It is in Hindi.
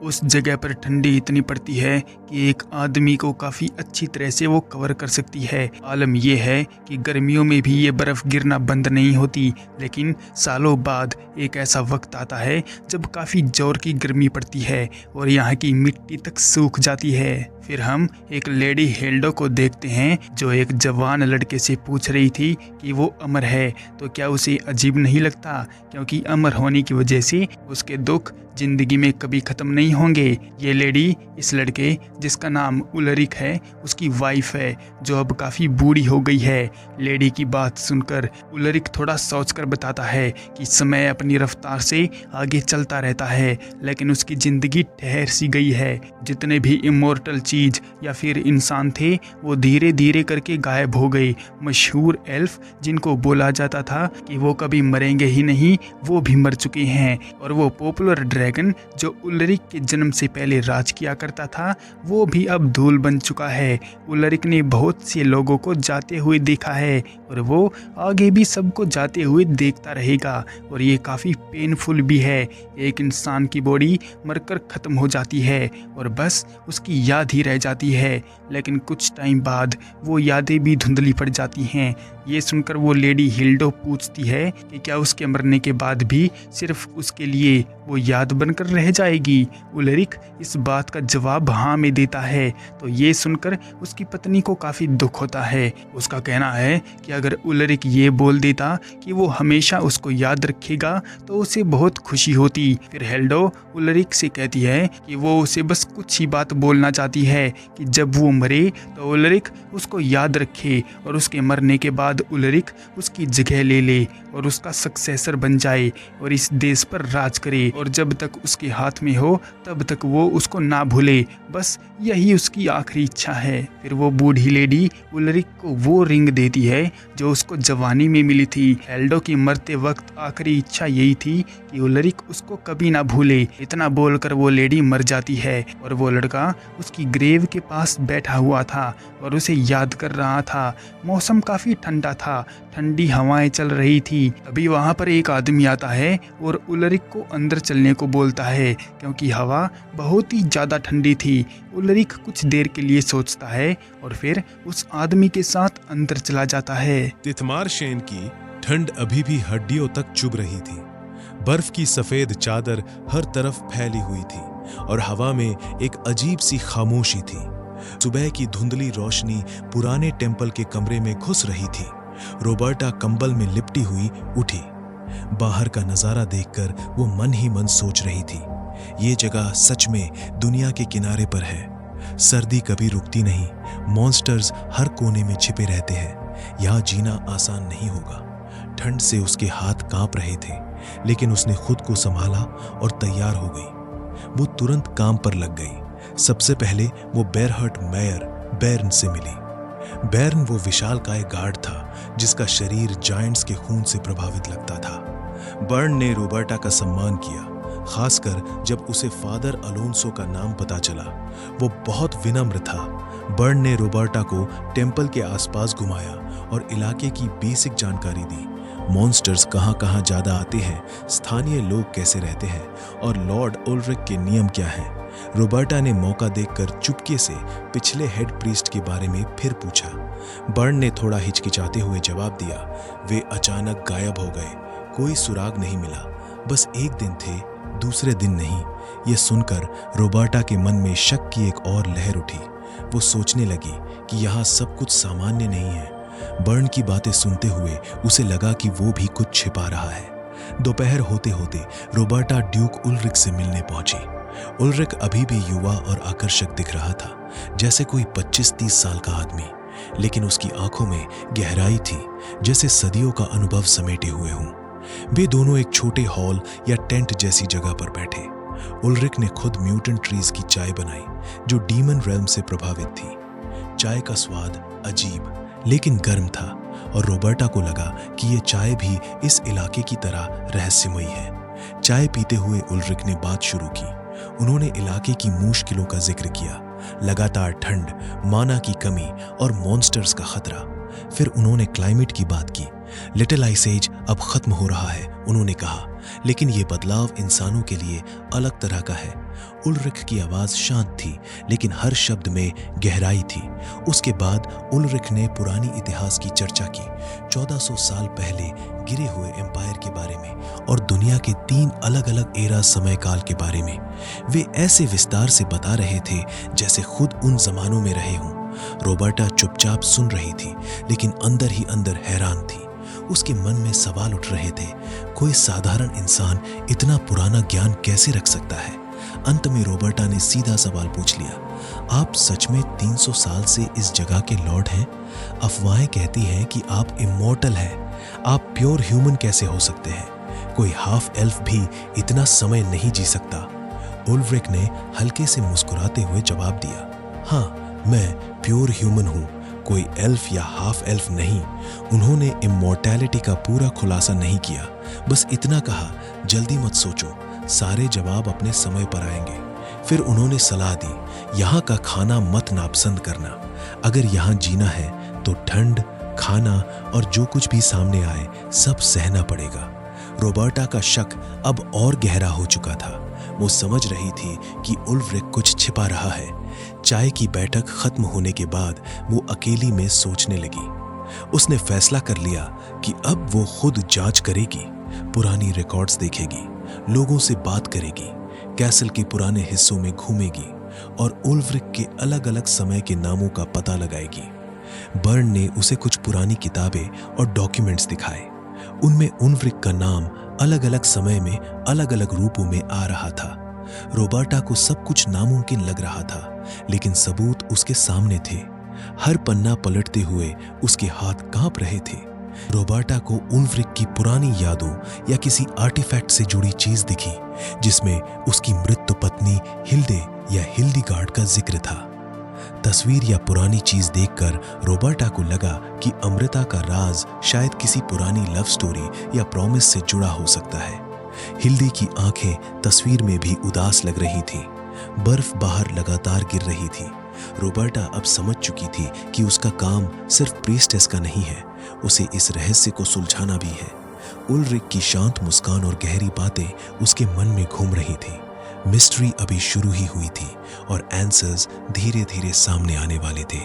उस जगह पर ठंडी इतनी पड़ती है कि एक आदमी को काफ़ी अच्छी तरह से वो कवर कर सकती है। आलम यह है कि गर्मियों में भी ये बर्फ़ गिरना बंद नहीं होती, लेकिन सालों बाद एक ऐसा वक्त आता है जब काफ़ी ज़ोर की गर्मी पड़ती है और यहाँ की मिट्टी तक सूख जाती है। फिर हम एक लेडी हेल्डो को देखते हैं जो एक जवान लड़के से पूछ रही थी कि वो अमर है। तो क्या उसे अजीब नहीं लगता, क्योंकि अमर होने की वजह से उसके दुख जिंदगी में कभी ख़त्म नहीं होंगे। ये लेडी इस लड़के जिसका नाम उलरिक है उसकी वाइफ है, जो अब काफ़ी बूढ़ी हो गई है। लेडी की बात सुनकर उलरिक थोड़ा सोचकर बताता है कि समय अपनी रफ्तार से आगे चलता रहता है, लेकिन उसकी ज़िंदगी ठहर सी गई है। जितने भी इमोर्टल चीज़ या फिर इंसान थे वो धीरे धीरे करके गायब हो गए। मशहूर एल्फ जिनको बोला जाता था कि वो कभी मरेंगे ही नहीं, वो भी मर चुके हैं। और वो पॉपुलर ड्रैगन जो उलरिक के जन्म से पहले राज किया करता था वो भी अब धूल बन चुका है। उलरिक ने बहुत से लोगों को जाते हुए देखा है और वो आगे भी सबको जाते हुए देखता रहेगा। और ये काफ़ी पेनफुल भी है। एक इंसान की बॉडी मरकर ख़त्म हो जाती है और बस उसकी याद ही रह जाती है, लेकिन कुछ टाइम बाद वो यादें भी धुंधली पड़ जाती हैं। ये सुनकर वो लेडी हिल्डो पूछती है कि क्या उसके मरने के बाद भी सिर्फ उसके लिए वो याद बनकर रह जाएगी। उलरिक इस बात का जवाब हाँ में देता है। तो ये सुनकर उसकी पत्नी को काफ़ी दुख होता है। उसका कहना है कि अगर उलरिक ये बोल देता कि वो हमेशा उसको याद रखेगा तो उसे बहुत खुशी होती। फिर हेल्डो उलरिक से कहती है कि वो उसे बस कुछ ही बात बोलना चाहती है कि जब वो मरे तो उलरिक उसको याद रखे और उसके मरने के बाद उलरिक उसकी जगह ले ले और उसका सक्सेसर बन जाए और इस देश पर राज करे, और जब तक उसके हाथ में हो तब तक वो उसको ना भूले। बस यही उसकी आखिरी इच्छा है। फिर वो बूढ़ी लेडी उलरिक को वो रिंग देती है जो उसको जवानी में मिली थी। हेल्डो की मरते वक्त आखिरी इच्छा यही थी कि उलरिक उसको कभी ना भूले। इतना बोलकर वो लेडी मर जाती है और वो लड़का उसकी ग्रेव के पास बैठा हुआ था और उसे याद कर रहा था। मौसम काफ़ी ठंडा था, ठंडी हवाएं चल रही थी। अभी वहाँ पर एक आदमी आता है और उलरिक को अंदर चलने को बोलता है क्योंकि हवा बहुत ही ज़्यादा ठंडी थी। उलरिक कुछ देर के लिए सोचता है और फिर उस आदमी के साथ अंदर चला जाता है। तिथमारशेन की ठंड अभी भी हड्डियों तक चुभ रही थी। बर्फ की सफेद चादर हर तरफ फैली हुई थी और हवा में एक अजीब सी खामोशी थी। सुबह की धुंधली रोशनी पुराने टेम्पल के कमरे में घुस रही थी। रॉबर्टा कंबल में लिपटी हुई उठी। बाहर का नजारा देखकर वो मन ही मन सोच रही थी, ये जगह सच में दुनिया के किनारे पर है। सर्दी कभी रुकती नहीं, मॉन्स्टर्स हर कोने में छिपे रहते हैं। यहाँ जीना आसान नहीं होगा। ठंड से उसके हाथ कांप रहे थे, लेकिन उसने खुद को संभाला और तैयार हो गई। वो तुरंत काम पर लग गई। सबसे पहले वो बेरहर्ट मेयर बैरन से मिली। बैरन वो विशालकाय गार्ड था जिसका शरीर जायंट्स के खून से प्रभावित लगता था। बर्न ने रॉबर्टा का सम्मान किया, खासकर जब उसे फादर अलोंसो का नाम पता चला। वो बहुत विनम्र था। बर्न ने रॉबर्टा को टेम्पल के आसपास घुमाया और इलाके की बेसिक जानकारी दी। मॉन्स्टर्स कहाँ-कहाँ ज्यादा आते हैं, स्थानीय लोग कैसे रहते हैं और लॉर्ड उलरिक के नियम क्या हैं। रॉबर्टा ने मौका देखकर चुपके से पिछले हेड प्रीस्ट के बारे में फिर पूछा। बर्न ने थोड़ा हिचकिचाते हुए जवाब दिया, वे अचानक गायब हो गए, कोई सुराग नहीं मिला। बस एक दिन थे, दूसरे दिन नहीं। यह सुनकर रॉबर्टा के मन में शक की एक और लहर उठी। वो सोचने लगी कि यहाँ सब कुछ सामान्य नहीं है। बर्न की बातें सुनते हुए उसे लगा कि वो भी कुछ छिपा रहा है। दोपहर होते होते रॉबर्टा ड्यूक उलरिक से मिलने पहुंची। उलरिक अभी भी युवा और आकर्षक दिख रहा था, जैसे कोई 25-30 साल का आदमी, लेकिन उसकी आंखों में गहराई थी, जैसे सदियों का अनुभव समेटे हुए हों। वे दोनों एक छोटे हॉल या टेंट जैसी जगह पर बैठे। उलरिक ने खुद म्यूटेंट ट्रीज की चाय बनाई जो डीमन रेल्म से प्रभावित थी। चाय का स्वाद अजीब लेकिन गर्म था और रॉबर्टा को लगा कि ये चाय भी इस इलाके की तरह रहस्यमयी है। चाय पीते हुए उलरिक ने बात शुरू की। उन्होंने इलाके की मुश्किलों का जिक्र किया, लगातार ठंड, माना की कमी और मॉन्स्टर्स का खतरा। फिर उन्होंने क्लाइमेट की बात की। लिटिल आइस एज अब खत्म हो रहा है, उन्होंने कहा। लेकिन ये बदलाव इंसानों के लिए अलग तरह का है। उल्रिक की आवाज शांत थी, लेकिन हर शब्द में गहराई थी। उसके बाद उल्रिक ने पुरानी इतिहास की चर्चा की, 1400 साल पहले गिरे हुए एम्पायर के बारे में और दुनिया के 3 अलग अलग एरा समय काल के बारे में। वे ऐसे विस्तार से बता रहे थे जैसे खुद उन जमानों में रहे हों। रॉबर्टा चुपचाप सुन रही थी, लेकिन अंदर ही अंदर हैरान थी। उसके मन में सवाल उठ रहे थे, कोई साधारण इंसान इतना पुराना ज्ञान कैसे रख सकता है? अंत में रॉबर्टा ने सीधा सवाल पूछ लिया, आप सच में 300 साल से इस जगह के लॉर्ड हैं? अफवाहें कहती हैं कि आप इमॉर्टल हैं। आप प्योर ह्यूमन कैसे हो सकते हैं? कोई हाफ एल्फ भी इतना समय नहीं जी सकता। उल्रिक ने हल्के से मुस्कुराते हुए जवाब दिया, हाँ, मैं प्योर ह्यूमन हूँ, कोई एल्फ या हाफ एल्फ नहीं। उन्होंने इमॉर्टैलिटी का पूरा खुलासा नहीं किया, बस इतना कहा, जल्दी मत सोचो, सारे जवाब अपने समय पर आएंगे। फिर उन्होंने सलाह दी, यहाँ का खाना मत नापसंद करना। अगर यहाँ जीना है तो ठंड, खाना और जो कुछ भी सामने आए सब सहना पड़ेगा। रॉबर्टा का शक अब और गहरा हो चुका था। वो समझ रही थी कि उल्रिक कुछ छिपा रहा है। चाय की बैठक खत्म होने के बाद वो अकेली में सोचने लगी। उसने फैसला कर लिया कि अब वो खुद जांच करेगी, पुरानी रिकॉर्ड्स देखेगी, लोगों से बात करेगी, कैसल के पुराने हिस्सों में घूमेगी और उल्रिक के अलग अलग समय के नामों का पता लगाएगी। बर्न ने उसे कुछ पुरानी किताबें और डॉक्यूमेंट्स दिखाए। उनमें उल्रिक का नाम अलग अलग समय में अलग अलग रूपों में आ रहा था। रॉबर्टा को सब कुछ नामुमकिन लग रहा था, लेकिन सबूत उसके सामने थे। हर पन्ना पलटते हुए उसके हाथ कांप रहे थे। रॉबर्टा को उल्रिक की पुरानी यादों या किसी आर्टिफैक्ट से जुड़ी चीज दिखी, जिसमें उसकी मृत्यु पत्नी हिल्डे या हिल्डीगार्ड का जिक्र था। तस्वीर या पुरानी चीज देखकर रॉबर्टा को लगा कि अमृता का राज शायद किसी पुरानी लव स्टोरी या प्रॉमिस से जुड़ा हो सकता है। हिल्डी की आंखें तस्वीर में भी उदास लग रही थी। बर्फ बाहर लगातार गिर रही थी। रॉबर्टा अब समझ चुकी थी कि उसका काम सिर्फ प्रीस्टेस का नहीं है, उसे इस रहस्य को सुलझाना भी है। उल्रिक की शांत मुस्कान और गहरी बातें उसके मन में घूम रही थी। मिस्ट्री अभी शुरू ही हुई थी और आंसर्स धीरे धीरे सामने आने वाले थे।